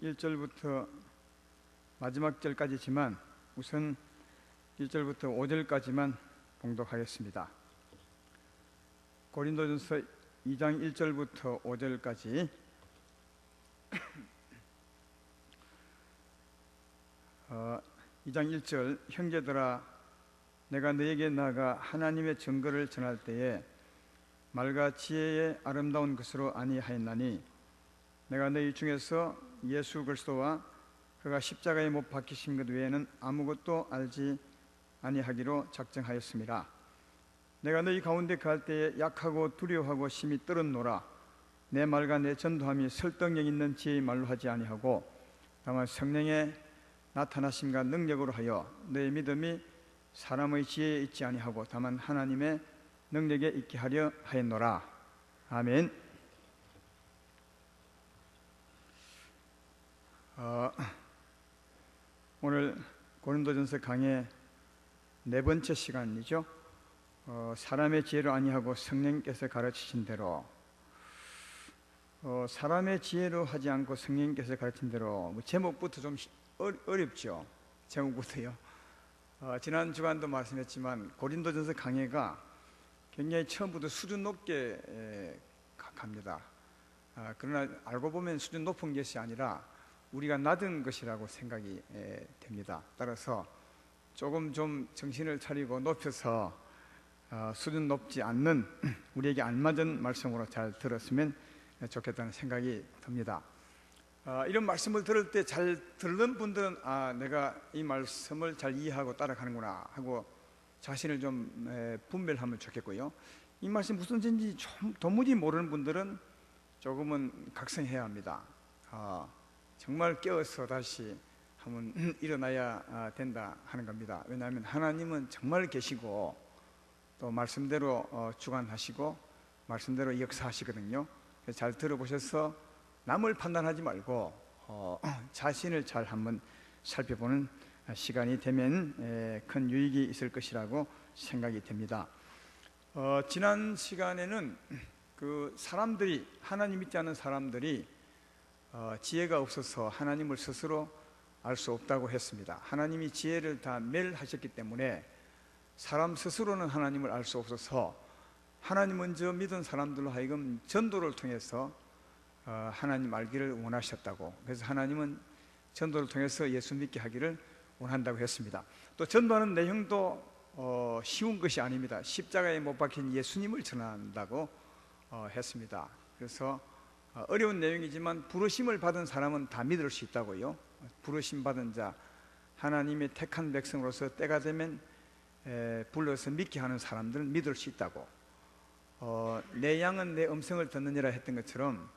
1절부터 마지막 절까지지만 우선 1절부터 5절까지만 봉독하겠습니다. 고린도전서 2장 1절부터 5절까지 2장 1절 형제들아 내가 너에게 나아가 하나님의 증거를 전할 때에 말과 지혜의 아름다운 것으로 아니하였나니 내가 너희 중에서 예수 그리스도와 그가 십자가에 못 박히신 것 외에는 아무것도 알지 아니하기로 작정하였습니다. 내가 너희 가운데 갈 때에 약하고 두려워하고 심히 떨었노라. 내 말과 내 전도함이 설득력 있는 지혜의 말로 하지 아니하고 다만 성령의 나타나심과 능력으로 하여 너의 믿음이 사람의 지혜에 있지 아니하고 다만 하나님의 능력에 있게 하려 하였노라. 아멘. 오늘 고린도전서 강의 네 번째 시간이죠. 사람의 지혜로 아니하고 성령께서 가르치신 대로, 사람의 지혜로 하지 않고 성령께서 가르친 대로, 제목부터 좀 어렵죠. 제목부터요. 지난 주간도 말씀했지만 고린도전서 강해가 굉장히 처음부터 수준 높게 갑니다. 그러나 알고 보면 수준 높은 것이 아니라 우리가 낮은 것이라고 생각이 됩니다. 따라서 조금 좀 정신을 차리고 높여서 수준 높지 않는 우리에게 알맞은 말씀으로 잘 들었으면 좋겠다는 생각이 듭니다. 이런 말씀을 들을 때 잘 듣는 분들은 내가 이 말씀을 잘 이해하고 따라가는구나 하고 자신을 좀 분별하면 좋겠고요. 이 말씀이 무슨 뜻인지 도무지 모르는 분들은 조금은 각성해야 합니다. 정말 깨어서 다시 한번 일어나야 된다 하는 겁니다. 왜냐하면 하나님은 정말 계시고 또 말씀대로 주관하시고 말씀대로 역사하시거든요. 잘 들어보셔서 남을 판단하지 말고 자신을 잘 한번 살펴보는 시간이 되면 큰 유익이 있을 것이라고 생각이 됩니다. 지난 시간에는 그 사람들이, 하나님 믿지 않는 사람들이 지혜가 없어서 하나님을 스스로 알 수 없다고 했습니다. 하나님이 지혜를 다 멸하셨기 때문에 사람 스스로는 하나님을 알 수 없어서 하나님 먼저 믿은 사람들로 하여금 전도를 통해서 하나님 알기를 원하셨다고, 그래서 하나님은 전도를 통해서 예수 믿게 하기를 원한다고 했습니다. 또 전도하는 내용도 쉬운 것이 아닙니다. 십자가에 못 박힌 예수님을 전한다고 했습니다. 그래서 어려운 내용이지만 부르심을 받은 사람은 다 믿을 수 있다고요. 부르심 받은 자, 하나님의 택한 백성으로서 때가 되면 불러서 믿게 하는 사람들은 믿을 수 있다고. 내 양은 내 음성을 듣느니라 했던 것처럼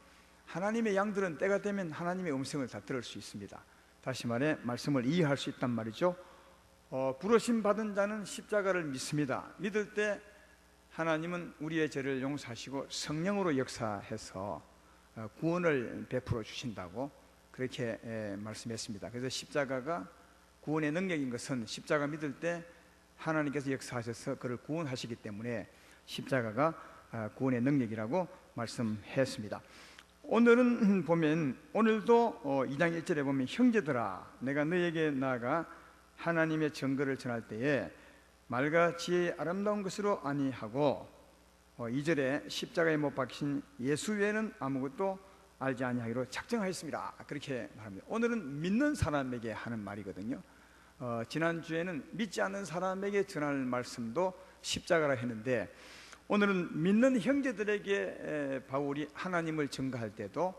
하나님의 양들은 때가 되면 하나님의 음성을 다 들을 수 있습니다. 다시 말해 말씀을 이해할 수 있단 말이죠. 부르심 받은 자는 십자가를 믿습니다. 믿을 때 하나님은 우리의 죄를 용서하시고 성령으로 역사해서 구원을 베풀어 주신다고 그렇게 말씀했습니다. 그래서 십자가가 구원의 능력인 것은 십자가 믿을 때 하나님께서 역사하셔서 그를 구원하시기 때문에 십자가가 구원의 능력이라고 말씀했습니다. 오늘은 보면, 오늘도 2장 1절에 보면 형제들아 내가 너에게 나아가 하나님의 증거를 전할 때에 말과 지혜의 아름다운 것으로 아니하고 2절에 십자가에 못 박힌 예수 외에는 아무것도 알지 아니하기로 작정하였습니다. 그렇게 말합니다. 오늘은 믿는 사람에게 하는 말이거든요. 지난주에는 믿지 않는 사람에게 전할 말씀도 십자가라 했는데 오늘은 믿는 형제들에게 바울이 하나님을 증거할 때도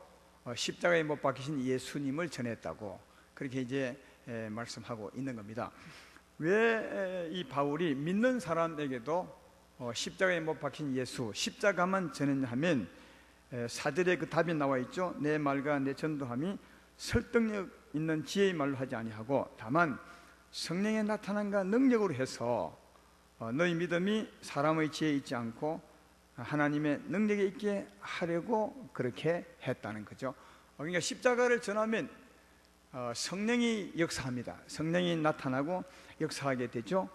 십자가에 못 박히신 예수님을 전했다고 그렇게 이제 말씀하고 있는 겁니다. 왜 이 바울이 믿는 사람에게도 십자가에 못 박힌 예수, 십자가만 전했냐 하면 4절에 그 답이 나와 있죠. 내 말과 내 전도함이 설득력 있는 지혜의 말로 하지 아니하고 다만 성령의 나타남과 능력으로 해서 너희 믿음이 사람의 지혜에 있지 않고 하나님의 능력에 있게 하려고 그렇게 했다는 거죠. 그러니까 십자가를 전하면 성령이 역사합니다. 성령이 나타나고 역사하게 되죠.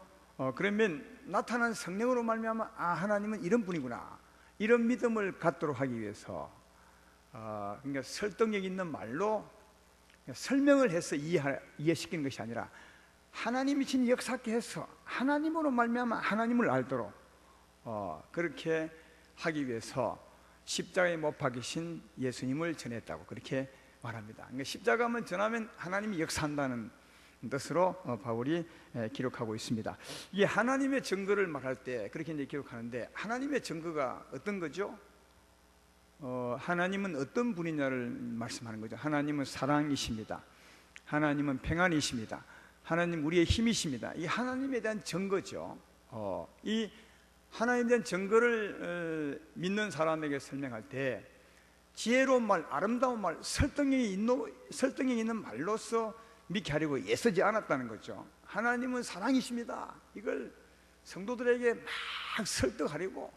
그러면 나타난 성령으로 말미암아 하나님은 이런 분이구나, 이런 믿음을 갖도록 하기 위해서 그러니까 설득력 있는 말로 설명을 해서 이해시키는 것이 아니라 하나님이 진 역사케 해서 하나님으로 말미암아 하나님을 알도록 그렇게 하기 위해서 십자가에 못 박히신 예수님을 전했다고 그렇게 말합니다. 그러니까 십자가만 전하면 하나님이 역사한다는 뜻으로 바울이 기록하고 있습니다. 이게 하나님의 증거를 말할 때 그렇게 이제 기록하는데, 하나님의 증거가 어떤 거죠? 하나님은 어떤 분이냐를 말씀하는 거죠. 하나님은 사랑이십니다. 하나님은 평안이십니다. 하나님 우리의 힘이십니다. 이 하나님에 대한 증거죠. 이 하나님에 대한 증거를 믿는 사람에게 설명할 때 지혜로운 말, 아름다운 말, 설득력이 있는 말로서 믿게 하려고 애쓰지 않았다는 거죠. 하나님은 사랑이십니다. 이걸 성도들에게 막 설득하려고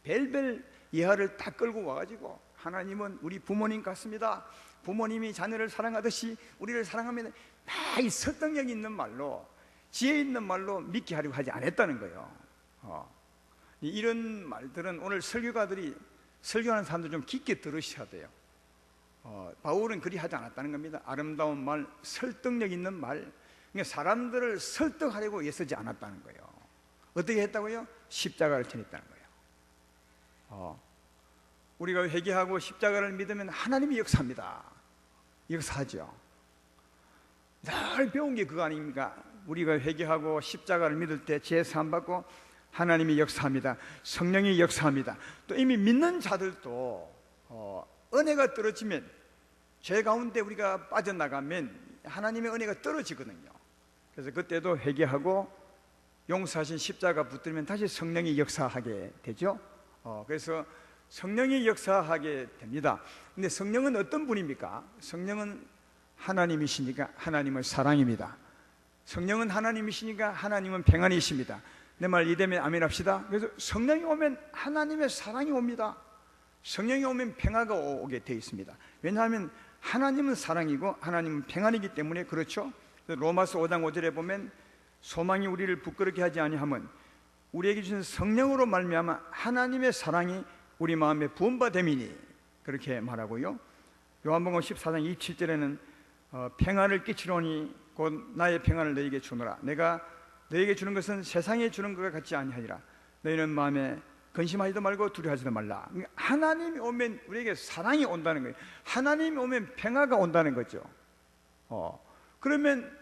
벨벨 예화를 다 끌고 와가지고, 하나님은 우리 부모님 같습니다. 부모님이 자녀를 사랑하듯이 우리를 사랑하면 막 이 설득력 있는 말로, 지혜 있는 말로 믿게 하려고 하지 않았다는 거예요. 이런 말들은 오늘 설교가들이 설교하는 사람들 좀 깊게 들으셔야 돼요. 바울은 그리 하지 않았다는 겁니다. 아름다운 말, 설득력 있는 말, 그러니까 사람들을 설득하려고 애쓰지 않았다는 거예요. 어떻게 했다고요? 십자가를 전했다는 거예요. 우리가 회개하고 십자가를 믿으면 하나님이 역사합니다. 역사하죠. 늘 배운 게 그거 아닙니까? 우리가 회개하고 십자가를 믿을 때 죄 사함 받고 하나님이 역사합니다. 성령이 역사합니다. 또 이미 믿는 자들도 은혜가 떨어지면, 죄 가운데 우리가 빠져나가면 하나님의 은혜가 떨어지거든요. 그래서 그때도 회개하고 용서하신 십자가 붙들면 다시 성령이 역사하게 되죠. 그래서 성령이 역사하게 됩니다. 근데 성령은 어떤 분입니까? 성령은 하나님이시니까 하나님은 사랑입니다. 성령은 하나님이시니까 하나님은 평안이십니다. 내 말 이해되면 아멘 합시다. 그래서 성령이 오면 하나님의 사랑이 옵니다. 성령이 오면 평화가 오게 되어 있습니다. 왜냐하면 하나님은 사랑이고 하나님은 평안이기 때문에 그렇죠. 로마서 5장 5절에 보면 소망이 우리를 부끄럽게 하지 아니함은 우리에게 주신 성령으로 말미암아 하나님의 사랑이 우리 마음에 부음받음이니, 그렇게 말하고요. 요한복음 14장 27절에는 평안을 끼치노니 곧 나의 평안을 너에게 주노라. 내가 너에게 주는 것은 세상에 주는 것과 같지 아니하리라. 너희는 마음에 근심하지도 말고 두려워하지도 말라. 하나님이 오면 우리에게 사랑이 온다는 거예요. 하나님이 오면 평화가 온다는 거죠. 그러면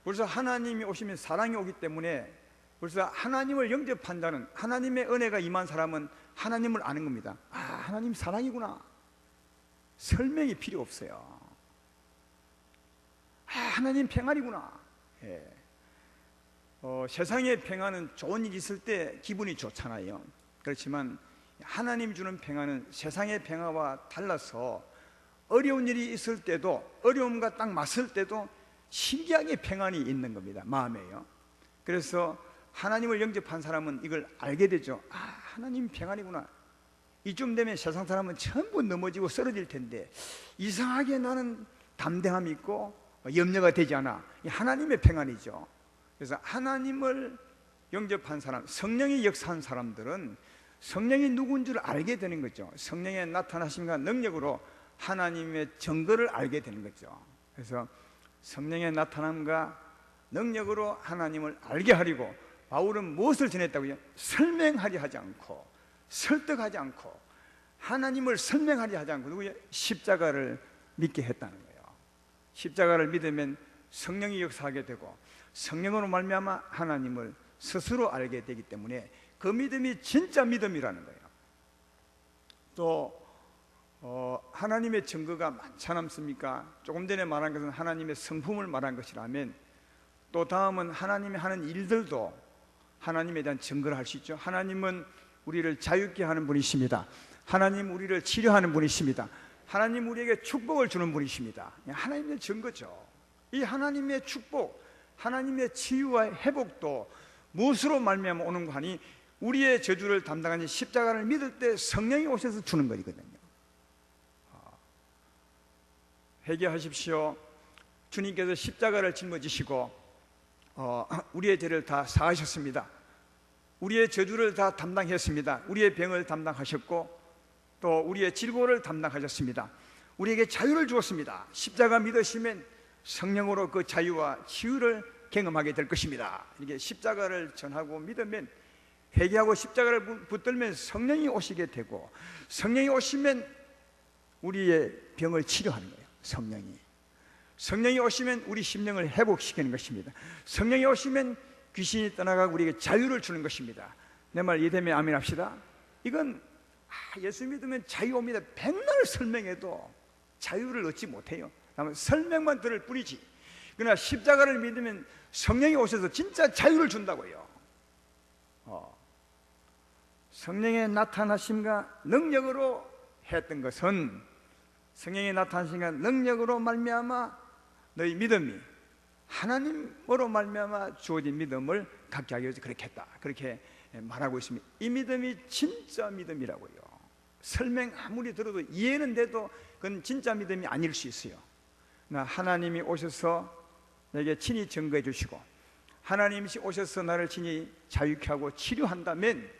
벌써 하나님이 오시면 사랑이 오기 때문에 벌써 하나님을 영접한다는, 하나님의 은혜가 임한 사람은 하나님을 아는 겁니다. 아, 하나님 사랑이구나. 설명이 필요 없어요. 아, 하나님 평안이구나. 세상의 평안은 좋은 일이 있을 때 기분이 좋잖아요. 그렇지만 하나님 주는 평안은 세상의 평화와 달라서 어려운 일이 있을 때도, 어려움과 딱 맞설 때도 신기하게 평안이 있는 겁니다. 마음에요. 그래서 하나님을 영접한 사람은 이걸 알게 되죠. 아, 하나님 평안이구나. 이쯤 되면 세상 사람은 전부 넘어지고 쓰러질 텐데 이상하게 나는 담대함이 있고 염려가 되지 않아. 이 하나님의 평안이죠. 그래서 하나님을 영접한 사람, 성령이 역사한 사람들은 성령이 누군 줄 알게 되는 거죠. 성령의 나타나심과 능력으로 하나님의 증거를 알게 되는 거죠. 그래서 성령의 나타남과 능력으로 하나님을 알게 하려고 바울은 무엇을 전했다고요? 설명하려 하지 않고, 설득하지 않고, 하나님을 설명하려 하지 않고 누구요? 십자가를 믿게 했다는 거예요. 십자가를 믿으면 성령이 역사하게 되고 성령으로 말미암아 하나님을 스스로 알게 되기 때문에 그 믿음이 진짜 믿음이라는 거예요. 또 하나님의 증거가 많지 않습니까? 조금 전에 말한 것은 하나님의 성품을 말한 것이라면 또 다음은 하나님이 하는 일들도 하나님에 대한 증거를 할 수 있죠. 하나님은 우리를 자유케 하는 분이십니다. 하나님 우리를 치료하는 분이십니다. 하나님 우리에게 축복을 주는 분이십니다. 하나님의 증거죠. 이 하나님의 축복, 하나님의 치유와 회복도 무엇으로 말미암아 오는 거 하니 우리의 저주를 담당하는 십자가를 믿을 때 성령이 오셔서 주는 거거든요. 회개하십시오. 주님께서 십자가를 짊어지시고 우리의 죄를 다 사하셨습니다. 우리의 저주를 다 담당했습니다. 우리의 병을 담당하셨고 또 우리의 질고를 담당하셨습니다. 우리에게 자유를 주었습니다. 십자가 믿으시면 성령으로 그 자유와 치유를 경험하게 될 것입니다. 이게 십자가를 전하고 믿으면, 회개하고 십자가를 붙들면 성령이 오시게 되고, 성령이 오시면 우리의 병을 치료하는 거예요. 성령이 오시면 우리 심령을 회복시키는 것입니다. 성령이 오시면 귀신이 떠나가고 우리에게 자유를 주는 것입니다. 내 말 이해되면 아멘 합시다. 이건 예수 믿으면 자유 옵니다. 백날 설명해도 자유를 얻지 못해요. 다만 설명만 들을 뿐이지. 그러나 십자가를 믿으면 성령이 오셔서 진짜 자유를 준다고요. 성령의 나타나심과 능력으로 했던 것은, 성령의 나타나심과 능력으로 말미암아 너희 믿음이 하나님으로 말미암아 주어진 믿음을 갖게 하기 위해서 그렇게 했다, 그렇게 말하고 있습니다. 이 믿음이 진짜 믿음이라고요. 설명 아무리 들어도 이해는 돼도 그건 진짜 믿음이 아닐 수 있어요. 하나님이 오셔서 내게 친히 증거해 주시고, 하나님이 오셔서 나를 친히 자유케 하고 치료한다면,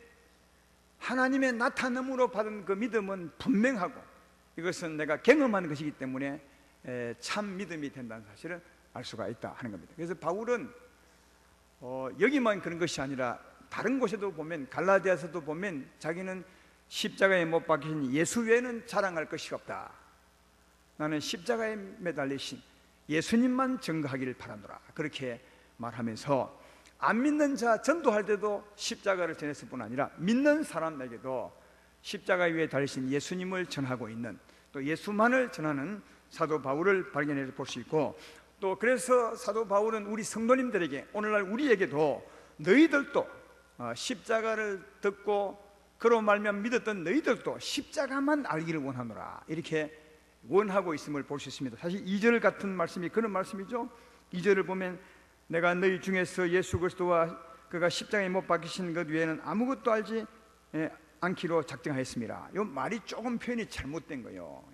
하나님의 나타남으로 받은 그 믿음은 분명하고, 이것은 내가 경험한 것이기 때문에 참 믿음이 된다는 사실을 알 수가 있다 하는 겁니다. 그래서 바울은 여기만 그런 것이 아니라 다른 곳에도 보면, 갈라디아서도 보면 자기는 십자가에 못 박히신 예수 외에는 자랑할 것이 없다. 나는 십자가에 매달리신 예수님만 증거하기를 바라노라, 그렇게 말하면서 안 믿는 자 전도할 때도 십자가를 전했을 뿐 아니라 믿는 사람에게도 십자가 위에 달리신 예수님을 전하고 있는, 또 예수만을 전하는 사도 바울을 발견해서 볼 수 있고, 또 그래서 사도 바울은 우리 성도님들에게, 오늘날 우리에게도 너희들도 십자가를 듣고 그로 말미암아 믿었던 너희들도 십자가만 알기를 원하노라, 이렇게 원하고 있음을 볼 수 있습니다. 사실 2절 같은 말씀이 그런 말씀이죠. 2절을 보면 내가 너희 중에서 예수 그리스도와 그가 십자가에 못 박히신 것 외에는 아무것도 알지 않기로 작정하였습니다. 이 말이 조금 표현이 잘못된 거예요.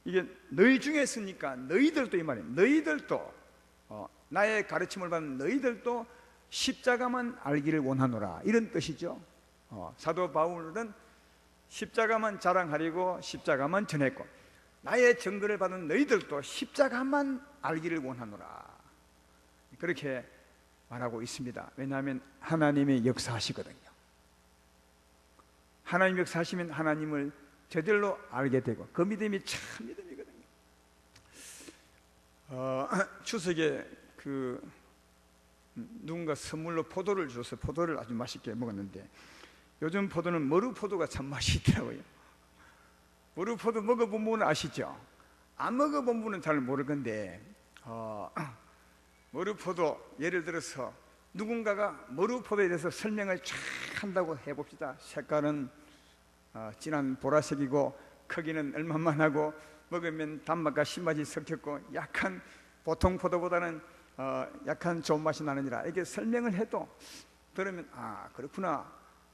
이게 너희 중에서니까 너희들도, 이 말이에요. 너희들도, 나의 가르침을 받는 너희들도 십자가만 알기를 원하노라, 이런 뜻이죠. 사도 바울은 십자가만 자랑하려고 십자가만 전했고, 나의 증거를 받은 너희들도 십자가만 알기를 원하노라, 그렇게 말하고 있습니다. 왜냐하면 하나님의 역사하시거든요. 하나님 역사하시면 하나님을 제대로 알게 되고, 그 믿음이 참 믿음이거든요. 추석에 누군가 선물로 포도를 줘서 포도를 아주 맛있게 먹었는데, 요즘 포도는 머루포도가 참 맛이 있더라고요. 머루포도 먹어본 분은 아시죠? 안 먹어본 분은 잘 모를 건데, 머루포도, 예를 들어서 누군가가 머루포도에 대해서 설명을 쫙 한다고 해봅시다. 색깔은 진한 보라색이고 크기는 얼마만하고 먹으면 단맛과 신맛이 섞였고 약간 보통 포도보다는 약간 좋은 맛이 나느니라, 이렇게 설명을 해도 들으면 그렇구나,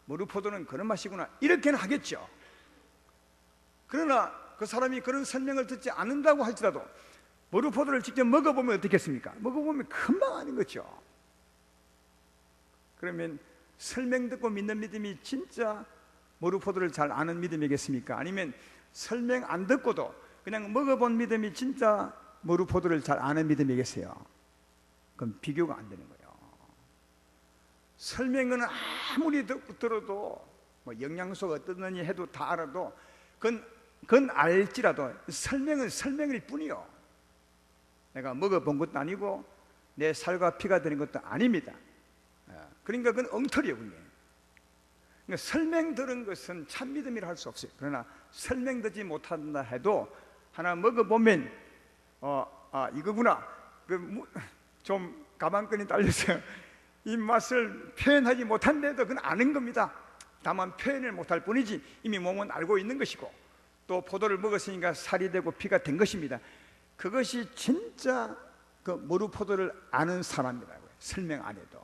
머루포도는 그런 맛이구나, 이렇게는 하겠죠. 그러나 그 사람이 그런 설명을 듣지 않는다고 할지라도 머루포도를 직접 먹어보면 어떻겠습니까? 먹어보면 금방 아는 거죠. 그러면 설명 듣고 믿는 믿음이 진짜 머루포도를 잘 아는 믿음이겠습니까? 아니면 설명 안 듣고도 그냥 먹어본 믿음이 진짜 머루포도를 잘 아는 믿음이겠어요? 그럼 비교가 안 되는 거예요. 설명은 아무리 들어도 뭐 영양소가 어떠느니 해도 다 알아도 그건 알지라도 설명은 설명일 뿐이요. 내가 먹어본 것도 아니고 내 살과 피가 되는 것도 아닙니다. 그러니까 그건 엉터리예요. 그러니까 설명 들은 것은 참 믿음이라 할 수 없어요. 그러나 설명 듣지 못한다 해도 하나 먹어보면 이거구나, 좀 가방끈이 딸려서 이 맛을 표현하지 못한데도 그건 아는 겁니다. 다만 표현을 못할 뿐이지 이미 몸은 알고 있는 것이고, 또 포도를 먹었으니까 살이 되고 피가 된 것입니다. 그것이 진짜 그 머루포도를 아는 사람이라고요. 설명 안 해도.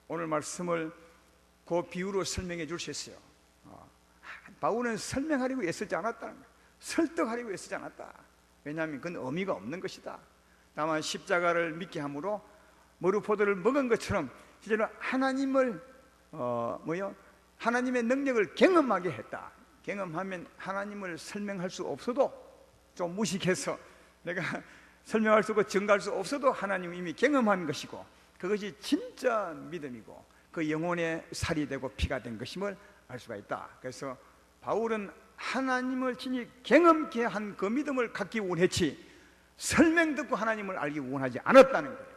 오늘 말씀을 그 비유로 설명해 줄 수 있어요. 바울은 설명하려고 애쓰지 않았다는 거예요. 설득하려고 애쓰지 않았다. 왜냐하면 그건 의미가 없는 것이다. 다만 십자가를 믿게 함으로 머루포도를 먹은 것처럼 실제로 하나님을 하나님의 능력을 경험하게 했다. 경험하면 하나님을 설명할 수 없어도, 좀 무식해서 내가 설명할 수 없고 증가할 수 없어도 하나님 이미 경험한 것이고, 그것이 진짜 믿음이고 그 영혼의 살이 되고 피가 된 것임을 알 수가 있다. 그래서 바울은 하나님을 친히 경험케 한 그 믿음을 갖기 원했지 설명 듣고 하나님을 알기 원하지 않았다는 거예요.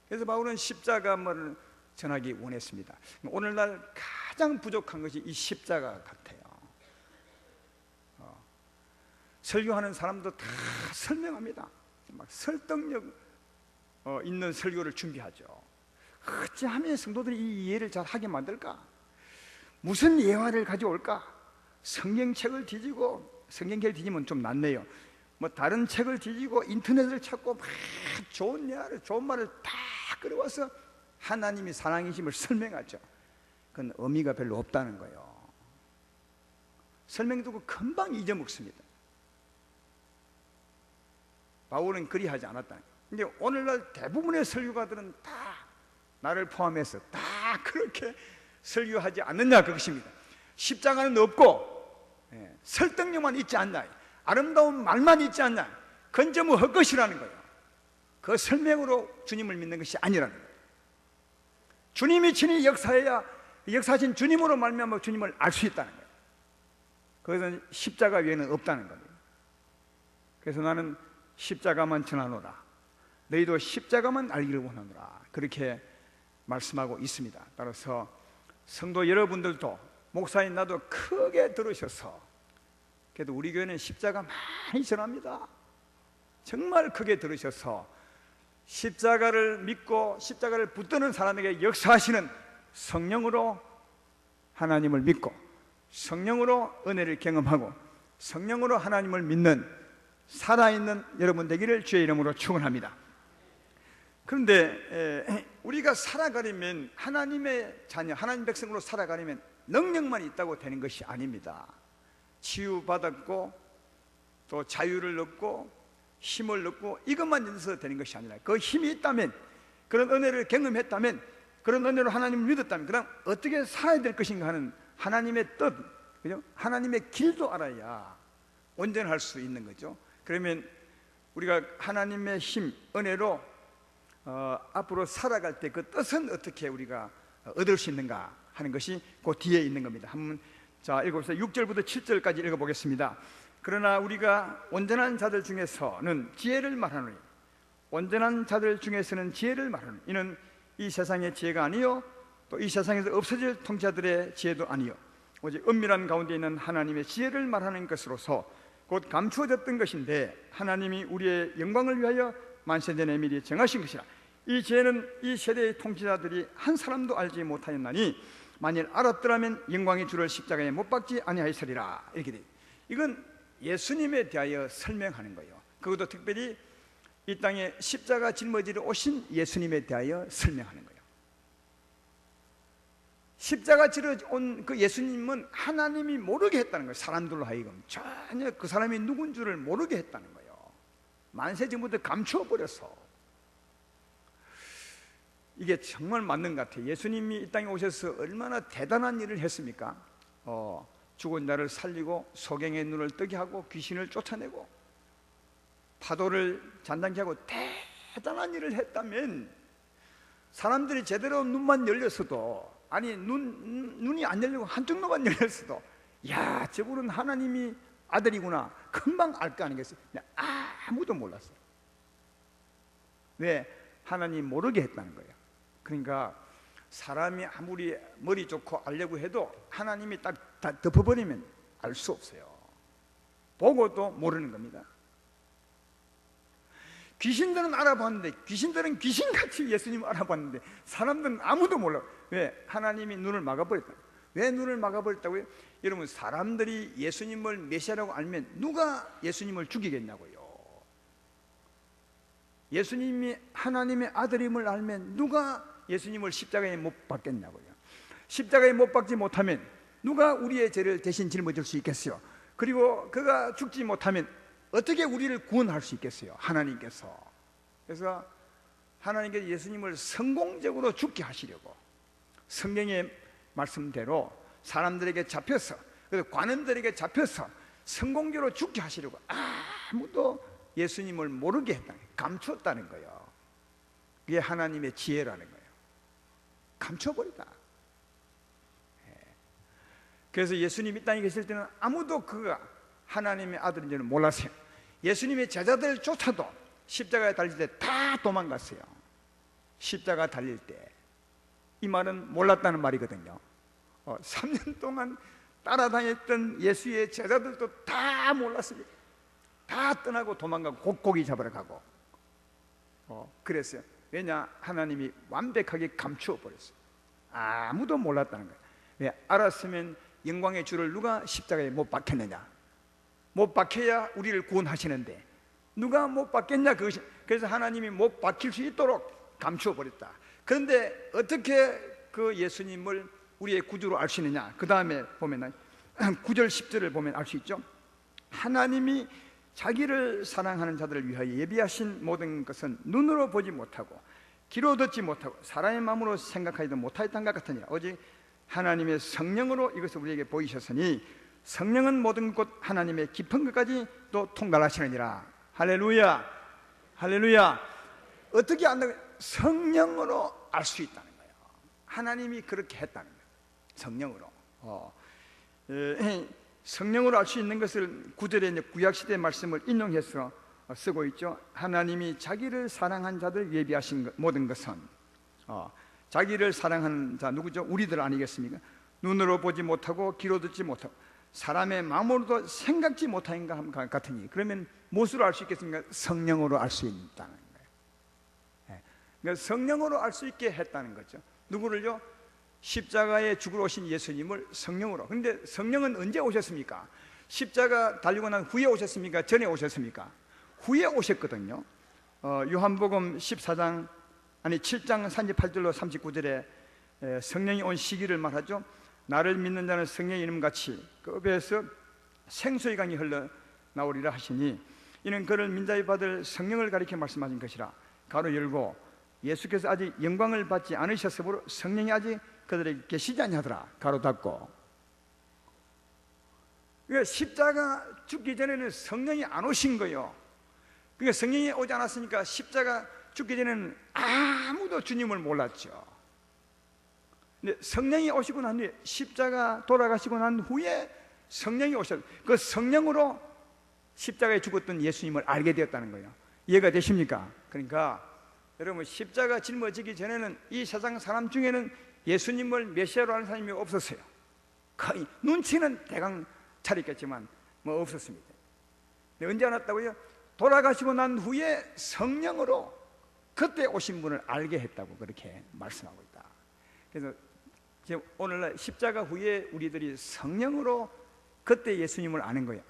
그래서 바울은 십자가를 전하기 원했습니다. 오늘날 가장 부족한 것이 이 십자가 같아요. 설교하는 사람도 다 설명합니다. 막 설득력 있는 설교를 준비하죠. 어찌하면 성도들이 이 이해를 잘 하게 만들까? 무슨 예화를 가져올까? 성경책을 뒤지고, 성경책을 뒤지면 좀 낫네요. 뭐 다른 책을 뒤지고 인터넷을 찾고 막 좋은 예화를, 좋은 말을 다 끌어와서 하나님이 사랑이심을 설명하죠. 그건 의미가 별로 없다는 거예요. 설명 듣고 금방 잊어먹습니다. 바울은 그리하지 않았다. 근데 오늘날 대부분의 설교가들은 다 나를 포함해서 다 그렇게 설교하지 않느냐, 그것입니다. 십자가는 없고 설득력만 있지 않나, 아름다운 말만 있지 않나, 건져면 헛것이라는 거예요. 그 설명으로 주님을 믿는 것이 아니라는 거예요. 주님이 친히 역사해야 역사하신 주님으로 말미암아 주님을 알 수 있다는 거예요. 그것은 십자가 외에는 없다는 겁니다. 그래서 나는 십자가만 전하노라, 너희도 십자가만 알기를 원하노라, 그렇게 말씀하고 있습니다. 따라서 성도 여러분들도, 목사인 나도 크게 들으셔서, 그래도 우리 교회는 십자가 많이 전합니다. 정말 크게 들으셔서 십자가를 믿고 십자가를 붙드는 사람에게 역사하시는 성령으로 하나님을 믿고 성령으로 은혜를 경험하고 성령으로 하나님을 믿는 살아있는 여러분 되기를 주의 이름으로 축원합니다. 그런데 우리가 살아가려면, 하나님의 자녀, 하나님 백성으로 살아가려면 능력만 있다고 되는 것이 아닙니다. 치유받았고 또 자유를 얻고 힘을 얻고 이것만 있어서 되는 것이 아니라, 그 힘이 있다면, 그런 은혜를 경험했다면, 그런 은혜로 하나님을 믿었다면, 그럼 어떻게 살아야 될 것인가 하는 하나님의 뜻, 그죠? 하나님의 길도 알아야 온전할 수 있는 거죠. 그러면 우리가 하나님의 힘, 은혜로 앞으로 살아갈 때 그 뜻은 어떻게 우리가 얻을 수 있는가 하는 것이 그 뒤에 있는 겁니다. 한번 자 읽어보세요. 6절부터 7절까지 읽어보겠습니다. 그러나 우리가 온전한 자들 중에서는 지혜를 말하노니, 온전한 자들 중에서는 지혜를 말하노니, 이는 이 세상의 지혜가 아니요 또 이 세상에서 없어질 통치자들의 지혜도 아니요 오직 은밀한 가운데 있는 하나님의 지혜를 말하는 것으로서 곧 감추어졌던 것인데 하나님이 우리의 영광을 위하여 만세전에 미리 정하신 것이라. 이 지혜는 이 세대의 통치자들이 한 사람도 알지 못하였나니 만일 알았더라면 영광의 주를 십자가에 못 박지 아니하였으리라. 이렇게 돼. 이건 예수님에 대하여 설명하는 거예요. 그것도 특별히 이 땅에 십자가 짊어지러 오신 예수님에 대하여 설명하는 거예요. 십자가 지러 온 그 예수님은 하나님이 모르게 했다는 거예요. 사람들로 하여금 전혀 그 사람이 누군 줄을 모르게 했다는 거예요. 만세 전부터 감추어버려서. 이게 정말 맞는 것 같아요. 예수님이 이 땅에 오셔서 얼마나 대단한 일을 했습니까? 죽은 자를 살리고 소경의 눈을 뜨게 하고 귀신을 쫓아내고 파도를 잔잔케 하고 대단한 일을 했다면, 사람들이 제대로 눈만 열렸어도, 아니 눈이 안 열리고 한쪽 눈만 열렸어도, 야, 저분은 하나님이 아들이구나 금방 알 거 아니겠어요? 아무도 몰랐어요. 왜? 하나님 모르게 했다는 거예요. 그러니까 사람이 아무리 머리 좋고 알려고 해도 하나님이 딱 다 덮어버리면 알 수 없어요. 보고도 모르는 겁니다. 귀신들은 알아봤는데, 귀신들은 귀신같이 예수님을 알아봤는데 사람들은 아무도 몰라. 왜? 하나님이 눈을 막아버렸다. 왜 눈을 막아버렸다고요? 여러분, 사람들이 예수님을 메시아라고 알면 누가 예수님을 죽이겠냐고요. 예수님이 하나님의 아들임을 알면 누가 예수님을 십자가에 못 박겠냐고요. 십자가에 못 박지 못하면 누가 우리의 죄를 대신 짊어질 수 있겠어요? 그리고 그가 죽지 못하면 어떻게 우리를 구원할 수 있겠어요? 하나님께서. 그래서 하나님께서 예수님을 성공적으로 죽게 하시려고 성경의 말씀대로 사람들에게 잡혀서, 그래서 관원들에게 잡혀서 성공적으로 죽게 하시려고 아무도 예수님을 모르게 했다는 거예요. 감췄다는 거예요. 그게 하나님의 지혜라는 거예요. 감춰버리다. 그래서 예수님이 이 땅에 계실 때는 아무도 그가 하나님의 아들인지는 몰랐어요. 예수님의 제자들조차도 십자가에 달릴 때 다 도망갔어요. 십자가 달릴 때. 이 말은 몰랐다는 말이거든요. 3년 동안 따라다녔던 예수의 제자들도 다 몰랐습니다. 다 떠나고 도망가고 고기 잡으러 가고 그랬어요. 왜냐? 하나님이 완벽하게 감추어 버렸어요. 아무도 몰랐다는 거예요. 왜? 알았으면 영광의 주를 누가 십자가에 못 박혔느냐? 못 박혀야 우리를 구원하시는데 누가 못 박혔냐? 그것이. 그래서 하나님이 못 박힐 수 있도록 감추어 버렸다. 그런데 어떻게 그 예수님을 우리의 구주로 알 수 있느냐? 그 다음에 보면 9절 10절을 보면 알 수 있죠. 하나님이 자기를 사랑하는 자들을 위하여 예비하신 모든 것은 눈으로 보지 못하고 귀로 듣지 못하고 사람의 마음으로 생각하지도 못하였던 것 같으니라. 오직 하나님의 성령으로 이것을 우리에게 보이셨으니 성령은 모든 것 하나님의 깊은 것까지 또 통달하시느니라. 할렐루야, 할렐루야. 어떻게 안다고? 성령으로 알 수 있다는 거예요. 하나님이 그렇게 했다는 거예요. 성령으로. 성령으로 알 수 있는 것을 9절에 구약시대 말씀을 인용해서 쓰고 있죠. 하나님이 자기를 사랑한 자들 예비하신 모든 것은, 자기를 사랑하는 자 누구죠? 우리들 아니겠습니까? 눈으로 보지 못하고 귀로 듣지 못하고 사람의 마음으로도 생각지 못하는 것 같으니, 그러면 무엇으로 알 수 있겠습니까? 성령으로 알 수 있다는 거예요. 그러니까 성령으로 알 수 있게 했다는 거죠. 누구를요? 십자가에 죽으러 오신 예수님을 성령으로. 그런데 성령은 언제 오셨습니까? 십자가 달리고 난 후에 오셨습니까? 전에 오셨습니까? 후에 오셨거든요. 요한복음 14장 7장 38절로 39절에 성령이 온 시기를 말하죠. 나를 믿는 자는 성령의 이름같이 그 배에서 생수의 강이 흘러 나오리라 하시니 이는 그를 민자에 받을 성령을 가리켜 말씀하신 것이라. 가로 열고 예수께서 아직 영광을 받지 않으셨으므로 성령이 아직 그들에게 계시지 아니하더라. 가로 닫고. 그러니까 십자가 죽기 전에는 성령이 안 오신 거예요. 그러니까 성령이 오지 않았으니까 십자가 죽기 전에는 아무도 주님을 몰랐죠. 근데 성령이 오시고 난 후에, 십자가 돌아가시고 난 후에 성령이 오셨어요. 그 성령으로 십자가에 죽었던 예수님을 알게 되었다는 거예요. 이해가 되십니까? 그러니까 여러분, 십자가 짊어지기 전에는 이 세상 사람 중에는 예수님을 메시아로 아는 사람이 없었어요. 거의 눈치는 대강 차렸겠지만 뭐 없었습니다. 근데 언제 알았다고요? 돌아가시고 난 후에 성령으로 그때 오신 분을 알게 했다고 그렇게 말씀하고 있다. 그래서 지금 오늘날 십자가 후에 우리들이 성령으로 그때 예수님을 아는 거예요.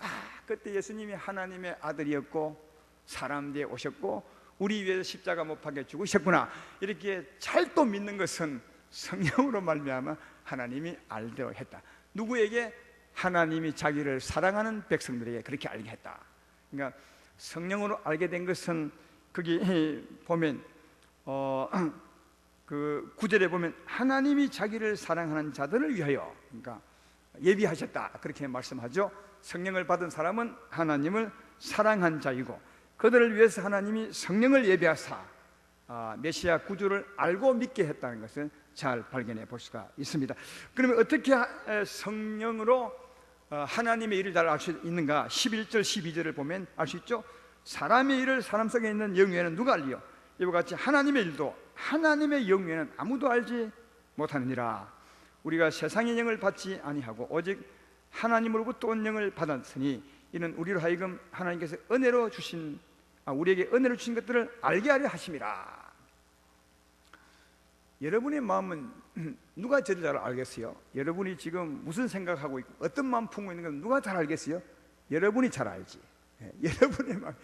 그때 예수님이 하나님의 아들이었고 사람 뒤에 오셨고 우리 위해서 십자가 못 박혀 죽으셨구나, 이렇게 잘 또 믿는 것은 성령으로 말미암아 하나님이 알도록 했다. 누구에게? 하나님이 자기를 사랑하는 백성들에게 그렇게 알게 했다. 그러니까 성령으로 알게 된 것은 거기 보면 그 9절에 보면 하나님이 자기를 사랑하는 자들을 위하여, 그러니까 예비하셨다, 그렇게 말씀하죠. 성령을 받은 사람은 하나님을 사랑한 자이고 그들을 위해서 하나님이 성령을 예비하사 메시아 구주를 알고 믿게 했다는 것을 잘 발견해 볼 수가 있습니다. 그러면 어떻게 성령으로 하나님의 일을 잘 알 수 있는가? 11절 12절을 보면 알 수 있죠. 사람의 일을 사람 속에 있는 영외에는 누가 알리요? 이와 같이 하나님의 일도 하나님의 영외에는 아무도 알지 못하느니라. 우리가 세상의 영을 받지 아니하고 오직 하나님으로부터 온 영을 받았으니 이는 우리로 하여금 하나님께서 은혜로 주신 우리에게 은혜로 주신 것들을 알게 하려 하심이라. 여러분의 마음은 누가 제일 잘 알겠어요? 여러분이 지금 무슨 생각하고 있고 어떤 마음 품고 있는 건 누가 잘 알겠어요? 여러분이 잘 알지. 여러분의 마음,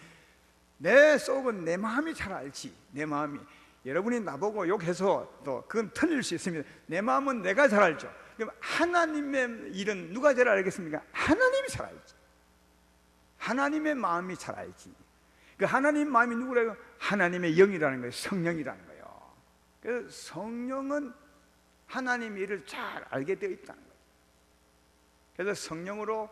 내 속은 내 마음이 잘 알지. 내 마음이. 여러분이 나보고 욕해서 또 그건 틀릴 수 있습니다. 내 마음은 내가 잘 알죠. 그럼 하나님의 일은 누가 제일 알겠습니까? 하나님이 잘 알지. 하나님의 마음이 잘 알지. 그 하나님 마음이 누구라고? 하나님의 영이라는 거예요. 성령이라는 거예요. 그래서 성령은 하나님의 일을 잘 알게 되어 있다는 거예요. 그래서 성령으로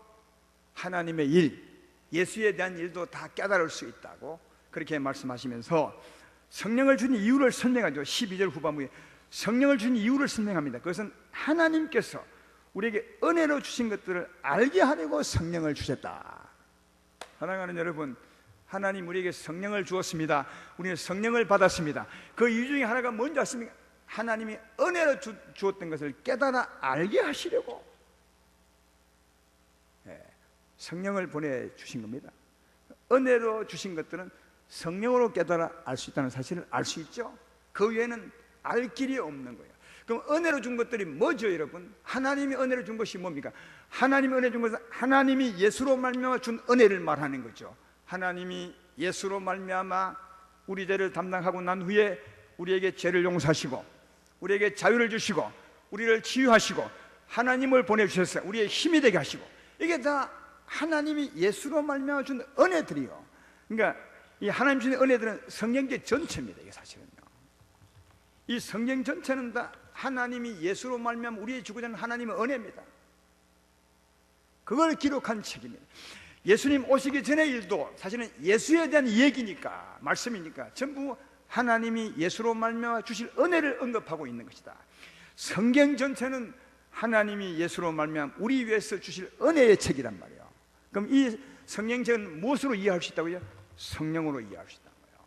하나님의 일, 예수에 대한 일도 다 깨달을 수 있다고 그렇게 말씀하시면서 성령을 준 이유를 설명하죠. 12절 후반부에 성령을 준 이유를 설명합니다. 그것은 하나님께서 우리에게 은혜로 주신 것들을 알게 하려고 성령을 주셨다. 사랑하는 여러분, 하나님 우리에게 성령을 주었습니다. 우리는 성령을 받았습니다. 그 이유 중에 하나가 뭔지 아십니까? 하나님이 은혜로 주었던 것을 깨달아 알게 하시려고 성령을 보내주신 겁니다. 은혜로 주신 것들은 성령으로 깨달아 알 수 있다는 사실을 알 수 있죠. 그 외에는 알 길이 없는 거예요. 그럼 은혜로 준 것들이 뭐죠, 여러분? 하나님이 은혜로 준 것이 뭡니까? 하나님이 은혜 준 것은 하나님이 예수로 말미암아 준 은혜를 말하는 거죠. 하나님이 예수로 말미암아 우리 죄를 담당하고 난 후에 우리에게 죄를 용서하시고 우리에게 자유를 주시고 우리를 치유하시고 하나님을 보내주셨어요. 우리의 힘이 되게 하시고, 이게 다 하나님이 예수로 말미암아 준 은혜들이요. 그러니까 이 하나님 주신 은혜들은 성경계 전체입니다. 이게 사실은요. 이 성경 전체는 다 하나님이 예수로 말미암아 우리의 주고자 하는 하나님의 은혜입니다. 그걸 기록한 책입니다. 예수님 오시기 전의 일도 사실은 예수에 대한 얘기니까, 말씀이니까 전부 하나님이 예수로 말미암아 주실 은혜를 언급하고 있는 것이다. 성경 전체는 하나님이 예수로 말미암아 우리 위해서 주실 은혜의 책이란 말이에요. 그럼 이 성경책은 무엇으로 이해할 수 있다고요? 성령으로 이해할 수 있다는 거예요.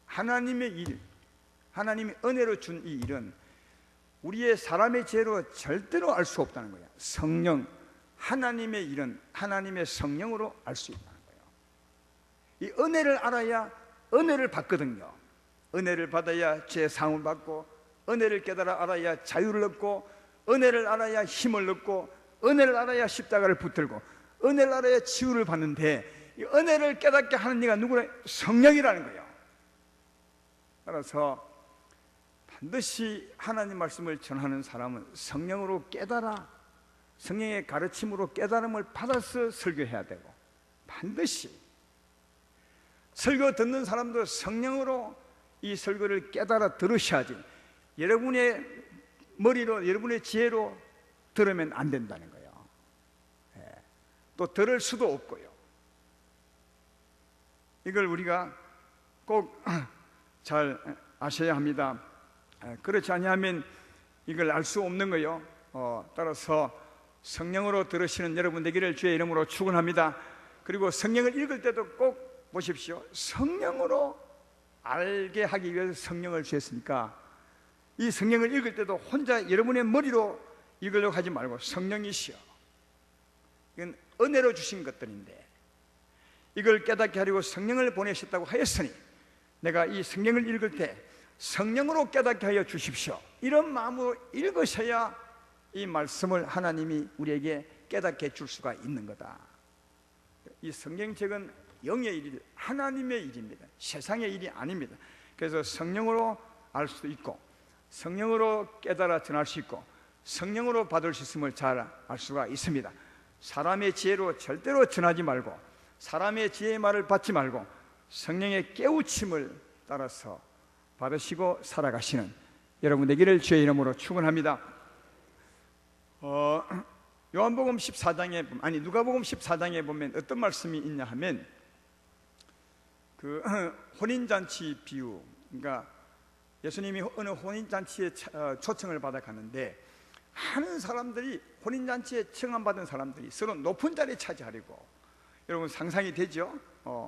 하나님의 일, 하나님이 은혜로 준 이 일은 우리의 사람의 죄로 절대로 알 수 없다는 거예요. 성령, 하나님의 일은 하나님의 성령으로 알 수 있다는 거예요. 이 은혜를 알아야 은혜를 받거든요. 은혜를 받아야 죄 사함을 받고, 은혜를 깨달아 알아야 자유를 얻고, 은혜를 알아야 힘을 얻고, 은혜를 알아야 십자가를 붙들고, 은혜를 알아야 치유를 받는데, 이 은혜를 깨닫게 하는 이가 누구냐? 성령이라는 거예요. 따라서 반드시 하나님 말씀을 전하는 사람은 성령으로 깨달아, 성령의 가르침으로 깨달음을 받아서 설교해야 되고, 반드시 설교 듣는 사람도 성령으로 이 설교를 깨달아 들으셔야지, 여러분의 머리로, 여러분의 지혜로 들으면 안 된다는 거예요. 또 들을 수도 없고요. 이걸 우리가 꼭 잘 아셔야 합니다. 그렇지 않으면 이걸 알 수 없는 거예요. 따라서 성령으로 들으시는 여러분 되기를 주의 이름으로 축원합니다. 그리고 성령을 읽을 때도 꼭 보십시오. 성령으로 알게 하기 위해서 성령을 주셨으니까 이 성령을 읽을 때도 혼자 여러분의 머리로 읽으려고 하지 말고 성령이시여, 이건 은혜로 주신 것들인데 이걸 깨닫게 하려고 성령을 보내셨다고 하였으니 내가 이 성령을 읽을 때 성령으로 깨닫게 하여 주십시오, 이런 마음으로 읽으셔야 이 말씀을 하나님이 우리에게 깨닫게 줄 수가 있는 거다. 이 성경책은 영의 일이, 하나님의 일입니다. 세상의 일이 아닙니다. 그래서 성령으로 알 수도 있고, 성령으로 깨달아 전할 수 있고, 성령으로 받을 수 있음을 잘 알 수가 있습니다. 사람의 지혜로 절대로 전하지 말고, 사람의 지혜의 말을 받지 말고 성령의 깨우침을 따라서 받으시고 살아가시는 여러분 되기를 주의 이름으로 축원합니다. 요한복음 14장에 아니 누가복음 14장에 보면 어떤 말씀이 있냐 하면 그 혼인잔치 비유, 그러니까 예수님이 어느 혼인잔치에 초청을 받아 가는데 많은 사람들이, 혼인잔치에 청함받은 사람들이 서로 높은 자리에 차지하려고, 여러분 상상이 되죠?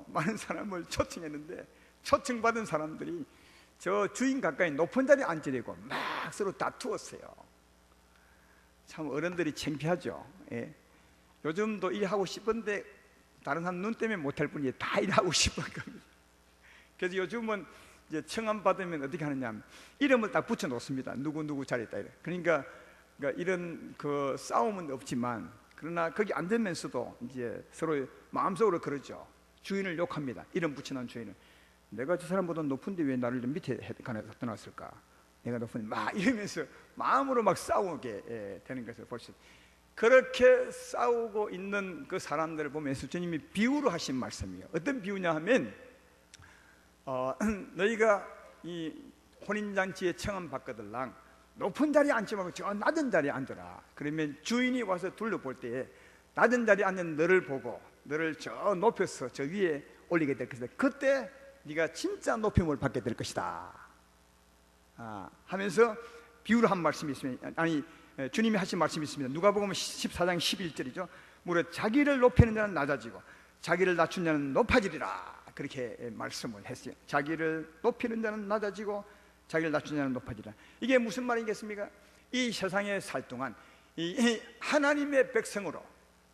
많은 사람을 초청했는데 초청받은 사람들이 저 주인 가까이 높은 자리에 앉으려고 막 서로 다투었어요. 참 어른들이 창피하죠. 예. 요즘도 일하고 싶은데 다른 사람 눈 때문에 못할 뿐이에요. 다 일하고 싶은 겁니다. 그래서 요즘은 이제 청함 받으면 어떻게 하느냐, 이름을 딱 붙여 놓습니다. 누구 자리에 있다. 그러니까 이런 그 싸움은 없지만, 그러나 거기 앉으면서도 이제 서로 마음속으로 그러죠. 주인을 욕합니다. 이름 붙여놓은 주인을, 내가 저 사람보다 높은데 왜 나를 밑에 떠났을까? 내가 높은데 막 이러면서 마음으로 막 싸우게 되는 것을 볼 수 있어요. 그렇게 싸우고 있는 그 사람들을 보면서 주님이 비유로 하신 말씀이에요. 어떤 비유냐 하면 너희가 이 혼인잔치에 청함 받거들랑 높은 자리에 앉지 말고 저 낮은 자리에 앉아라. 그러면 주인이 와서 둘러볼 때에 낮은 자리에 앉는 너를 보고 너를 저 높여서 저 위에 올리게 될 것이다. 그때 네가 진짜 높임을 받게 될 것이다 하면서 비유를 한 말씀이 있습니다. 아니, 주님이 하신 말씀이 있습니다. 누가복음 14장 11절이죠. 무릇 자기를 높이는 자는 낮아지고 자기를 낮춘 자는 높아지리라. 그렇게 말씀을 했어요. 자기를 높이는 자는 낮아지고 자기를 낮춘 자는 높아지리라. 이게 무슨 말이겠습니까? 이 세상에 살 동안 이 하나님의 백성으로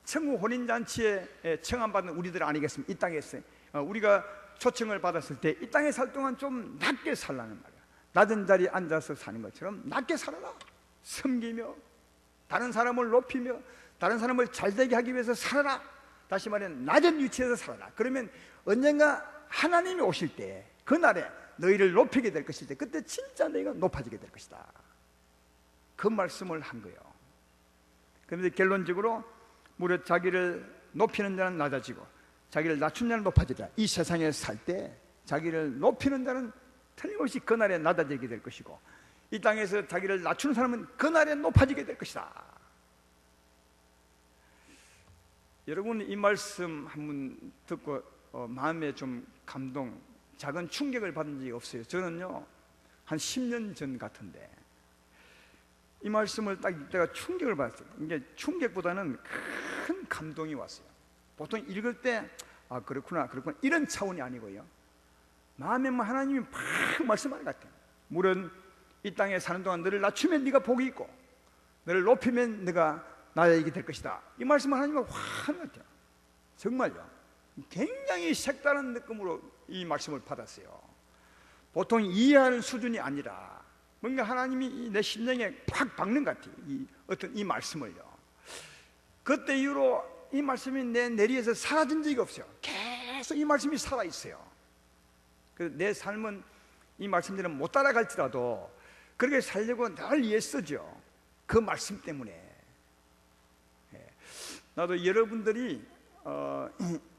천국 혼인잔치에 청함받은 우리들 아니겠습니까? 이 땅에서 우리가 초청을 받았을 때 이 땅에 살 동안 좀 낮게 살라는 말이야. 낮은 자리에 앉아서 사는 것처럼 낮게 살아라. 섬기며 다른 사람을 높이며 다른 사람을 잘되게 하기 위해서 살아라. 다시 말해 낮은 위치에서 살아라. 그러면 언젠가 하나님이 오실 때 그날에 너희를 높이게 될 것일 때 그때 진짜 너희가 높아지게 될 것이다. 그 말씀을 한 거예요. 그런데 결론적으로 무릇 자기를 높이는 자는 낮아지고 자기를 낮춘 자는 높아지리라. 이 세상에 살 때 자기를 높이는 자는 틀림없이 그날에 낮아지게 될 것이고 이 땅에서 자기를 낮추는 사람은 그날에 높아지게 될 것이다. 여러분 이 말씀 한번 듣고 마음에 좀 감동, 작은 충격을 받은 적이 없어요. 저는요 한 10년 전 같은데 이 말씀을 딱 읽다가 충격을 받았어요. 이게 충격보다는 큰 감동이 왔어요. 보통 읽을 때 아 그렇구나 이런 차원이 아니고요, 마음에 하나님이 막 말씀하는 것 같아요. 물론 이 땅에 사는 동안 너를 낮추면 네가 복이 있고 너를 높이면 네가 나에게 될 것이다. 이 말씀을 하나님이 확 하는 것 같아요. 정말요. 굉장히 색다른 느낌으로 이 말씀을 받았어요. 보통 이해하는 수준이 아니라 뭔가 하나님이 내 심령에 팍 박는 것 같아요. 이 말씀을요. 그때 이후로 이 말씀이 내 내리에서 사라진 적이 없어요. 계속 이 말씀이 살아있어요. 내 삶은 이 말씀들은 못 따라갈지라도 그렇게 살려고 늘 애쓰죠. 그 말씀 때문에. 나도 여러분들이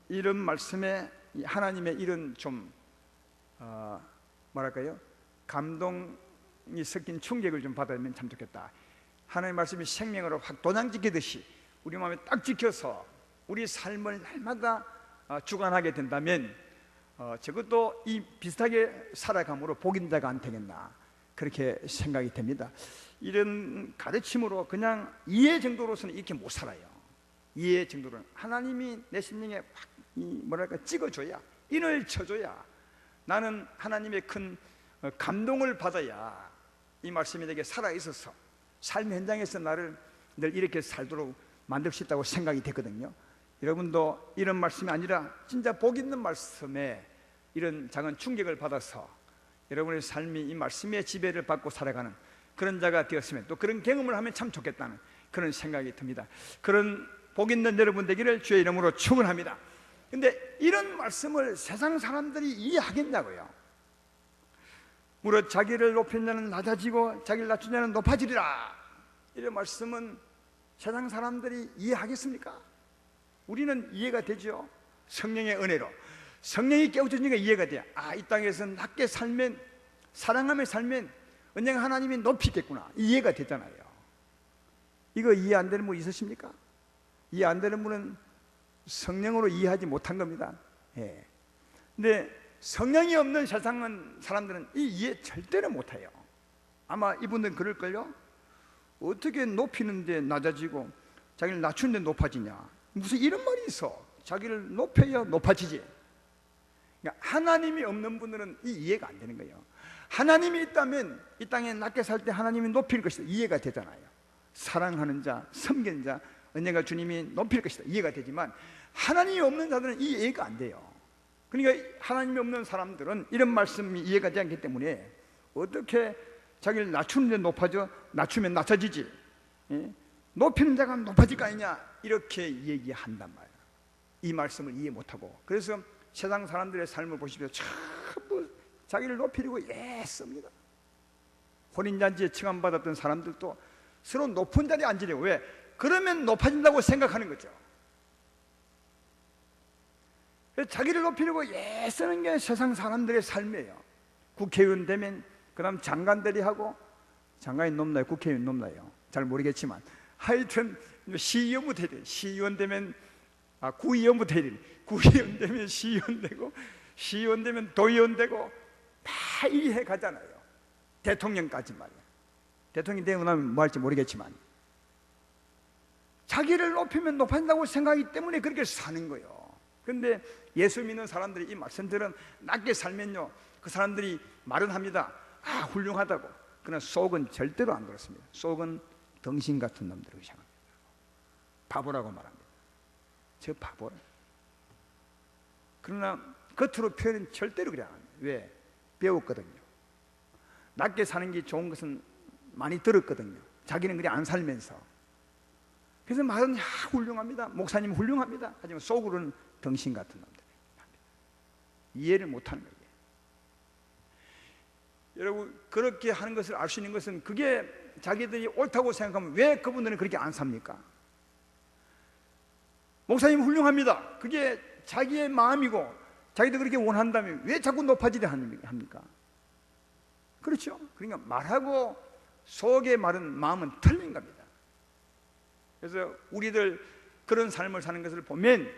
이런 말씀에 하나님의 이런 좀 뭐랄까요, 감동이 섞인 충격을 좀 받으면 참 좋겠다. 하나님의 말씀이 생명으로 확 도장지키듯이 우리 마음에 딱 지켜서 우리 삶을 날마다 주관하게 된다면 저것도 이 비슷하게 살아감으로 복인 자가 안 되겠나, 그렇게 생각이 됩니다. 이런 가르침으로 그냥 이해 정도로서는 이렇게 못 살아요. 이해 정도로는 하나님이 내 심령에 확 뭐랄까 찍어줘야, 인을 쳐줘야, 나는 하나님의 큰 감동을 받아야 이 말씀이 내게 살아있어서 삶 현장에서 나를 늘 이렇게 살도록 만들 수 있다고 생각이 되거든요. 여러분도 이런 말씀이 아니라 진짜 복 있는 말씀에 이런 작은 충격을 받아서 여러분의 삶이 이 말씀의 지배를 받고 살아가는 그런 자가 되었으면, 또 그런 경험을 하면 참 좋겠다는 그런 생각이 듭니다. 그런 복 있는 여러분 되기를 주의 이름으로 축원합니다. 근데 이런 말씀을 세상 사람들이 이해하겠냐고요. 무릇 자기를 높인 자는 낮아지고 자기를 낮춘 자는 높아지리라. 이런 말씀은 세상 사람들이 이해하겠습니까? 우리는 이해가 되죠. 성령의 은혜로 성령이 깨우쳐지니까 이해가 돼요. 아, 이 땅에서 낮게 살면, 사랑하며 살면 언젠가 하나님이 높이겠구나, 이해가 되잖아요. 이거 이해 안 되는 분 있으십니까? 이해 안 되는 분은 성령으로 이해하지 못한 겁니다. 예. 근데 성령이 없는 세상은 사람들은 이 이해 절대로 못해요. 아마 이분들은 그럴걸요. 어떻게 높이는데 낮아지고 자기를 낮추는데 높아지냐, 무슨 이런 말이 있어. 자기를 높여야 높아지지. 그러니까 하나님이 없는 분들은 이 이해가 안 되는 거예요. 하나님이 있다면 이 땅에 낮게 살 때 하나님이 높일 것이다, 이해가 되잖아요. 사랑하는 자, 섬기는 자 언젠가 주님이 높일 것이다, 이해가 되지만 하나님이 없는 자들은 이 이해가 안 돼요. 그러니까 하나님이 없는 사람들은 이런 말씀이 이해가 되지 않기 때문에 어떻게 자기를 낮추는 데 높아져, 낮추면 낮아지지, 예? 높이는 자가 높아질 거 아니냐, 이렇게 얘기한단 말이에요. 이 말씀을 이해 못하고. 그래서 세상 사람들의 삶을 보시면 전부 자기를 높이려고 애씁니다. 혼인잔치에 칭함받았던 사람들도 서로 높은 자리에 앉으려고. 왜? 그러면 높아진다고 생각하는 거죠. 자기를 높이려고 애쓰는 게 세상 사람들의 삶이에요. 국회의원 되면 그 다음 장관들이 하고 장관이 높나요? 국회의원 높나요? 잘 모르겠지만 하여튼 시의원부터 해야 돼요. 시의원 되면 구의원부터 해야 돼요. 구의원 되면 시의원 되고, 시의원 되면 도의원 되고, 다 이해 가잖아요. 대통령까지 말이야. 대통령이 되고 나면 뭐 할지 모르겠지만 자기를 높이면 높아진다고 생각하기 때문에 그렇게 사는 거예요. 그런데 예수 믿는 사람들이 이 말씀들은 낮게 살면요, 그 사람들이 말은 합니다. 훌륭하다고. 그러나 속은 절대로 안 그렇습니다. 속은 덩신 같은 놈들을 향합니다. 바보라고 말합니다. 저 바보라. 그러나 겉으로 표현은 절대로 그래 안 합니다. 왜? 배웠거든요. 낮게 사는 게 좋은 것은 많이 들었거든요. 자기는 그래 안 살면서. 그래서 말은 훌륭합니다. 목사님 훌륭합니다. 하지만 속으로는 덩신 같은 놈들. 이해를 못하는 거예요. 여러분, 그렇게 하는 것을 알 수 있는 것은 그게 자기들이 옳다고 생각하면 왜 그분들은 그렇게 안 삽니까? 목사님 훌륭합니다. 그게 자기의 마음이고 자기도 그렇게 원한다면 왜 자꾸 높아지려 합니까? 그렇죠? 그러니까 말하고 속의 말은 마음은 틀린 겁니다. 그래서 우리들 그런 삶을 사는 것을 보면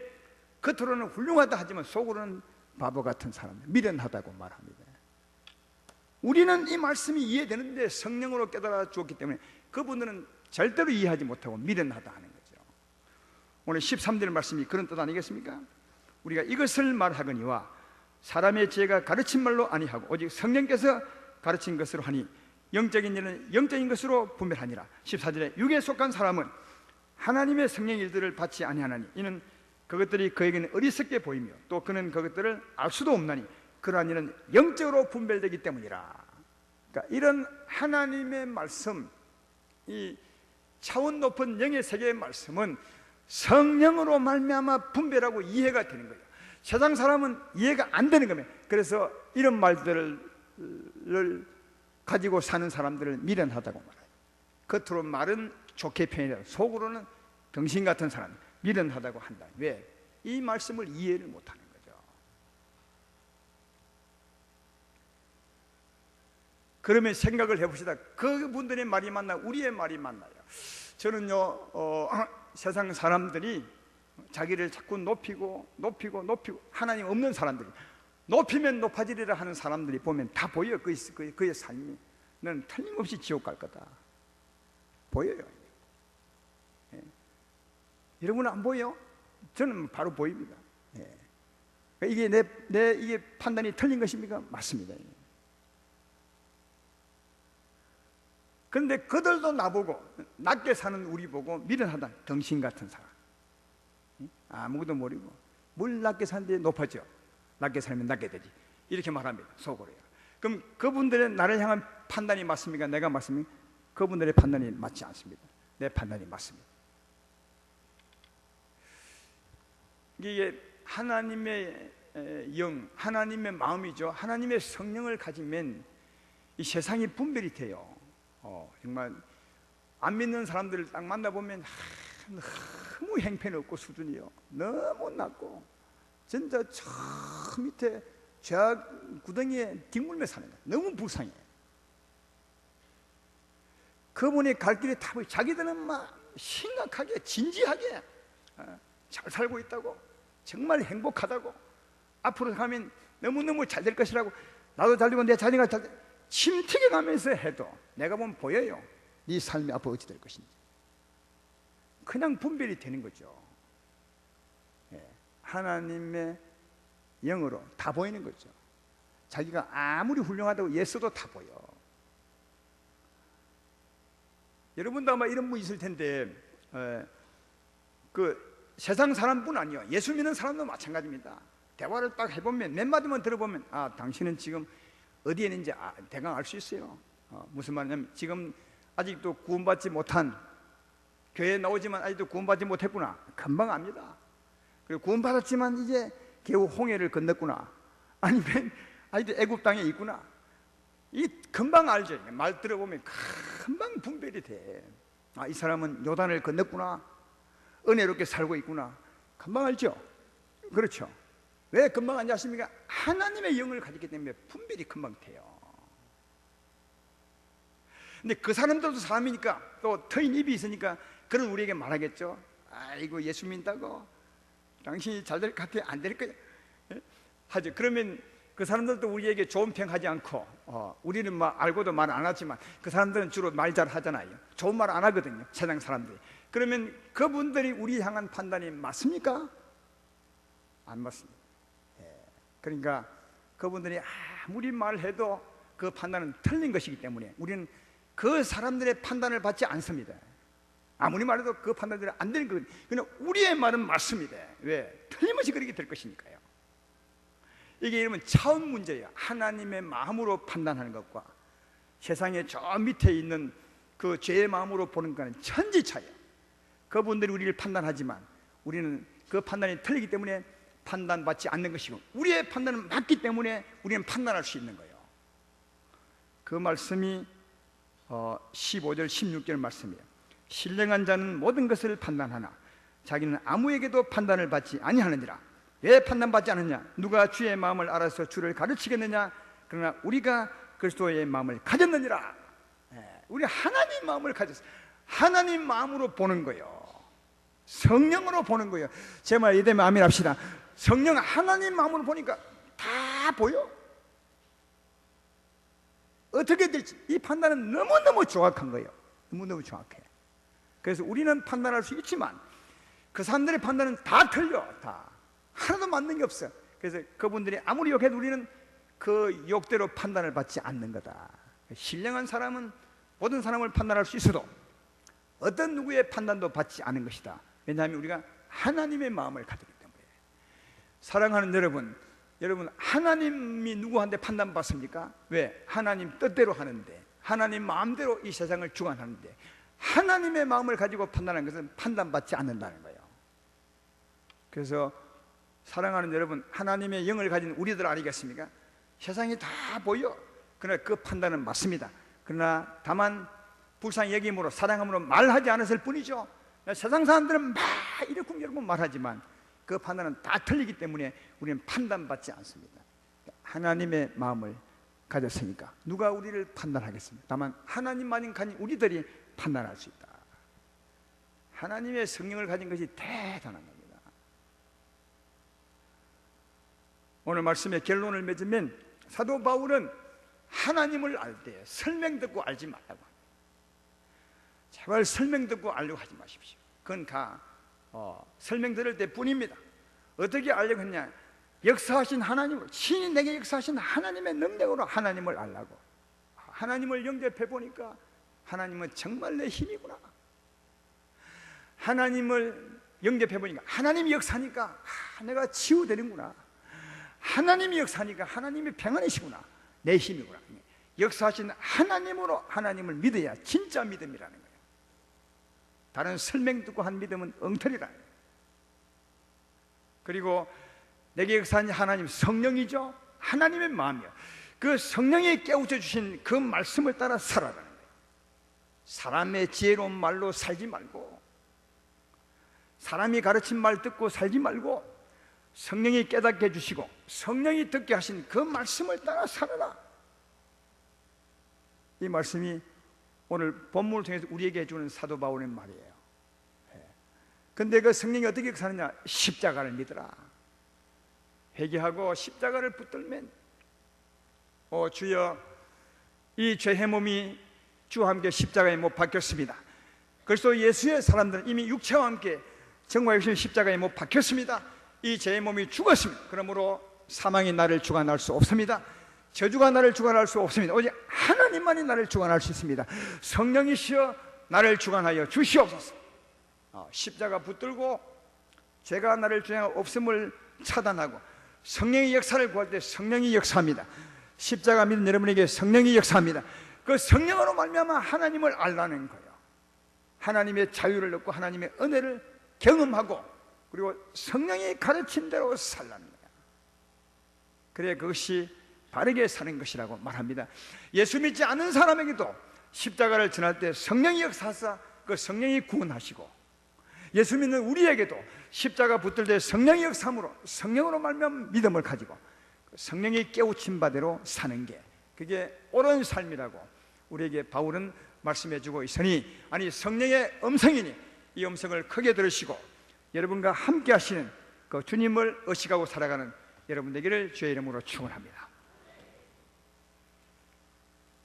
겉으로는 훌륭하다 하지만 속으로는 바보 같은 사람, 미련하다고 말합니다. 우리는 이 말씀이 이해되는데 성령으로 깨달아 주었기 때문에 그분들은 절대로 이해하지 못하고 미련하다 하는 거죠. 오늘 13절 말씀이 그런 뜻 아니겠습니까? 우리가 이것을 말하거니와 사람의 지혜가 가르친 말로 아니하고 오직 성령께서 가르친 것으로 하니 영적인 일은 영적인 것으로 분별하니라. 14절에 육에 속한 사람은 하나님의 성령의 일들을 받지 아니하나니 이는 그것들이 그에게는 어리석게 보이며 또 그는 그것들을 알 수도 없나니 그러한 일은 영적으로 분별되기 때문이라. 그러니까 이런 하나님의 말씀, 이 차원 높은 영의 세계의 말씀은 성령으로 말미암아 분별하고 이해가 되는 거예요. 세상 사람은 이해가 안 되는 겁니다. 그래서 이런 말들을 가지고 사는 사람들을 미련하다고 말해요. 겉으로 말은 좋게 표현해요. 속으로는 병신 같은 사람, 미련하다고 한다. 왜? 이 말씀을 이해를 못하는 거죠. 그러면 생각을 해봅시다. 그분들의 말이 맞나 우리의 말이 맞나요? 저는요 세상 사람들이 자기를 자꾸 높이고 하나님 없는 사람들이 높이면 높아지리라 하는 사람들이 보면 다 보여요. 그의 삶이 너는 틀림없이 지옥 갈 거다 보여요. 예. 여러분은 안 보여요? 저는 바로 보입니다. 예. 이게 이게 판단이 틀린 것입니까? 맞습니다. 그런데 그들도 나보고 낮게 사는 우리 보고 미련하다, 덩신 같은 사람, 아무것도 모르고 뭘 낮게 사는데 높아져. 낮게 살면 낮게 되지. 이렇게 말합니다. 속으로요. 그럼 그분들의 나를 향한 판단이 맞습니까? 내가 맞습니까? 그분들의 판단이 맞지 않습니다. 내 판단이 맞습니다. 이게 하나님의 영, 하나님의 마음이죠. 하나님의 성령을 가지면 이 세상이 분별이 돼요. 정말 안 믿는 사람들을 딱 만나보면 너무 형편없고 수준이요. 너무 낮고 진짜 저 밑에 죄악 구덩이에 뒹굴며 사는 거예요. 너무 불쌍해. 그분이 갈 길에 다 보여. 자기들은 막 심각하게 진지하게 잘 살고 있다고, 정말 행복하다고, 앞으로 가면 너무너무 잘 될 것이라고, 나도 잘 되고 내 자녀가 잘 돼, 침튀게 가면서 해도 내가 보면 보여요. 네 삶이 앞으로 어찌 될 것인지. 그냥 분별이 되는 거죠. 하나님의 영으로 다 보이는 거죠. 자기가 아무리 훌륭하다고 예수도 다 보여. 여러분도 아마 이런 분 있을 텐데, 그 세상 사람뿐 아니요, 예수 믿는 사람도 마찬가지입니다. 대화를 딱 해보면 몇 마디만 들어보면 당신은 지금 어디에 있는지 대강 알 수 있어요. 무슨 말이냐면 지금 아직도 구원받지 못한, 교회에 나오지만 아직도 구원받지 못했구나, 금방 압니다. 그리고 구원받았지만 이제 겨우 홍해를 건넜구나, 아니면 아직도 애굽 땅에 있구나, 이 금방 알죠. 말 들어보면 금방 분별이 돼. 이 사람은 요단을 건넜구나, 은혜롭게 살고 있구나, 금방 알죠. 그렇죠. 왜 금방 알지 않습니까? 하나님의 영을 가졌기 때문에 분별이 금방 돼요. 근데 그 사람들도 사람이니까, 또 트인 입이 있으니까 그런 우리에게 말하겠죠. 아이고, 예수 믿다고 당신이 잘 될 것 같아, 안 될 거야, 하죠. 그러면 그 사람들도 우리에게 좋은 평하지 않고, 우리는 알고도 말 안 하지만 그 사람들은 주로 말 잘 하잖아요. 좋은 말 안 하거든요, 세상 사람들이. 그러면 그분들이 우리 향한 판단이 맞습니까? 안 맞습니다. 그러니까 그분들이 아무리 말해도 그 판단은 틀린 것이기 때문에 우리는 그 사람들의 판단을 받지 않습니다. 아무리 말해도 그 판단들은 안 되는 거거든요. 그냥 우리의 말은 맞습니다. 왜? 틀림없이 그렇게 될 것이니까요. 이게 이러면 차원 문제예요. 하나님의 마음으로 판단하는 것과 세상의 저 밑에 있는 그 죄의 마음으로 보는 것과는 천지 차이예요. 그분들이 우리를 판단하지만 우리는 그 판단이 틀리기 때문에 판단받지 않는 것이고, 우리의 판단은 맞기 때문에 우리는 판단할 수 있는 거예요. 그 말씀이 15절 16절 말씀이에요. 신령한 자는 모든 것을 판단하나 자기는 아무에게도 판단을 받지 아니하느니라. 왜 판단받지 않느냐? 누가 주의 마음을 알아서 주를 가르치겠느냐? 그러나 우리가 그리스도의 마음을 가졌느니라. 우리 하나님 마음을 가졌어요. 하나님 마음으로 보는 거예요. 성령으로 보는 거예요. 제 말 이대면 아멘 합시다. 성령 하나님 마음으로 보니까 다 보여. 어떻게 될지 이 판단은 너무너무 정확한 거예요. 너무너무 정확해. 그래서 우리는 판단할 수 있지만 그 사람들의 판단은 다 틀려. 다 하나도 맞는 게 없어. 그래서 그분들이 아무리 욕해도 우리는 그 욕대로 판단을 받지 않는 거다. 신령한 사람은 모든 사람을 판단할 수 있어도 어떤 누구의 판단도 받지 않은 것이다. 왜냐하면 우리가 하나님의 마음을 가지기 때문에. 사랑하는 여러분 하나님이 누구한테 판단받습니까? 왜? 하나님 뜻대로 하는데, 하나님 마음대로 이 세상을 주관하는데 하나님의 마음을 가지고 판단하는 것은 판단받지 않는다는 거예요. 그래서 사랑하는 여러분, 하나님의 영을 가진 우리들 아니겠습니까? 세상이 다 보여. 그러나 그 판단은 맞습니다. 그러나 다만 불쌍히 여김으로 사랑함으로 말하지 않았을 뿐이죠. 세상 사람들은 막 이렇게 여러분 말하지만 그 판단은 다 틀리기 때문에 우리는 판단받지 않습니다. 하나님의 마음을 가졌으니까 누가 우리를 판단하겠습니까? 다만 하나님만이 가진 우리들이 판단할 수 있다. 하나님의 성령을 가진 것이 대단한 겁니다. 오늘 말씀의 결론을 맺으면 사도 바울은 하나님을 알 때 설명 듣고 알지 말라고 합니다. 제발 설명 듣고 알려고 하지 마십시오. 그건 설명 들을 때 뿐입니다. 어떻게 알려고 했냐? 역사하신 하나님으로, 신이 내게 역사하신 하나님의 능력으로 하나님을 알라고. 하나님을 영접해 보니까 하나님은 정말 내 힘이구나. 하나님을 영접해 보니까 하나님이 역사하니까 내가 치유되는구나. 하나님이 역사하니까 하나님이 평안이시구나. 내 힘이구나. 역사하신 하나님으로 하나님을 믿어야 진짜 믿음이라는 거예요. 다른 설명 듣고 한 믿음은 엉터리라는 거예요. 그리고 내게 역사하신 하나님, 성령이죠. 하나님의 마음이요. 그 성령이 깨우쳐 주신 그 말씀을 따라 살아가는 거예요. 사람의 지혜로운 말로 살지 말고, 사람이 가르친 말 듣고 살지 말고, 성령이 깨닫게 해주시고 성령이 듣게 하신 그 말씀을 따라 살아라. 이 말씀이 오늘 본문을 통해서 우리에게 해주는 사도 바울의 말이에요. 근데 그 성령이 어떻게 사느냐? 십자가를 믿어라. 회개하고 십자가를 붙들면, 주여, 이 죄의 몸이 주와 함께 십자가에 못 박혔습니다. 그래서 예수의 사람들은 이미 육체와 함께 정과 육신의 십자가에 못 박혔습니다. 이 죄의 몸이 죽었습니다. 그러므로 사망이 나를 주관할 수 없습니다. 저주가 나를 주관할 수 없습니다. 오직 하나님만이 나를 주관할 수 있습니다. 성령이시여 나를 주관하여 주시옵소서. 십자가 붙들고 죄가 나를 주장할 없음을 차단하고 성령의 역사를 구할 때 성령이 역사합니다. 십자가 믿는 여러분에게 성령이 역사합니다. 그 성령으로 말미암아 하나님을 알라는 거예요. 하나님의 자유를 얻고 하나님의 은혜를 경험하고, 그리고 성령이 가르친 대로 살라는 거예요. 그래 그것이 바르게 사는 것이라고 말합니다. 예수 믿지 않는 사람에게도 십자가를 전할 때 성령이 역사하사 그 성령이 구원하시고, 예수 믿는 우리에게도 십자가 붙들 때 성령이 역사함으로 성령으로 말미암아 믿음을 가지고 성령이 깨우친 바대로 사는 게, 그게 옳은 삶이라고 우리에게 바울은 말씀해주고 있으니, 아니 성령의 음성이니 이 음성을 크게 들으시고 여러분과 함께 하시는 그 주님을 의식하고 살아가는 여러분 되기를 주의 이름으로 축원합니다.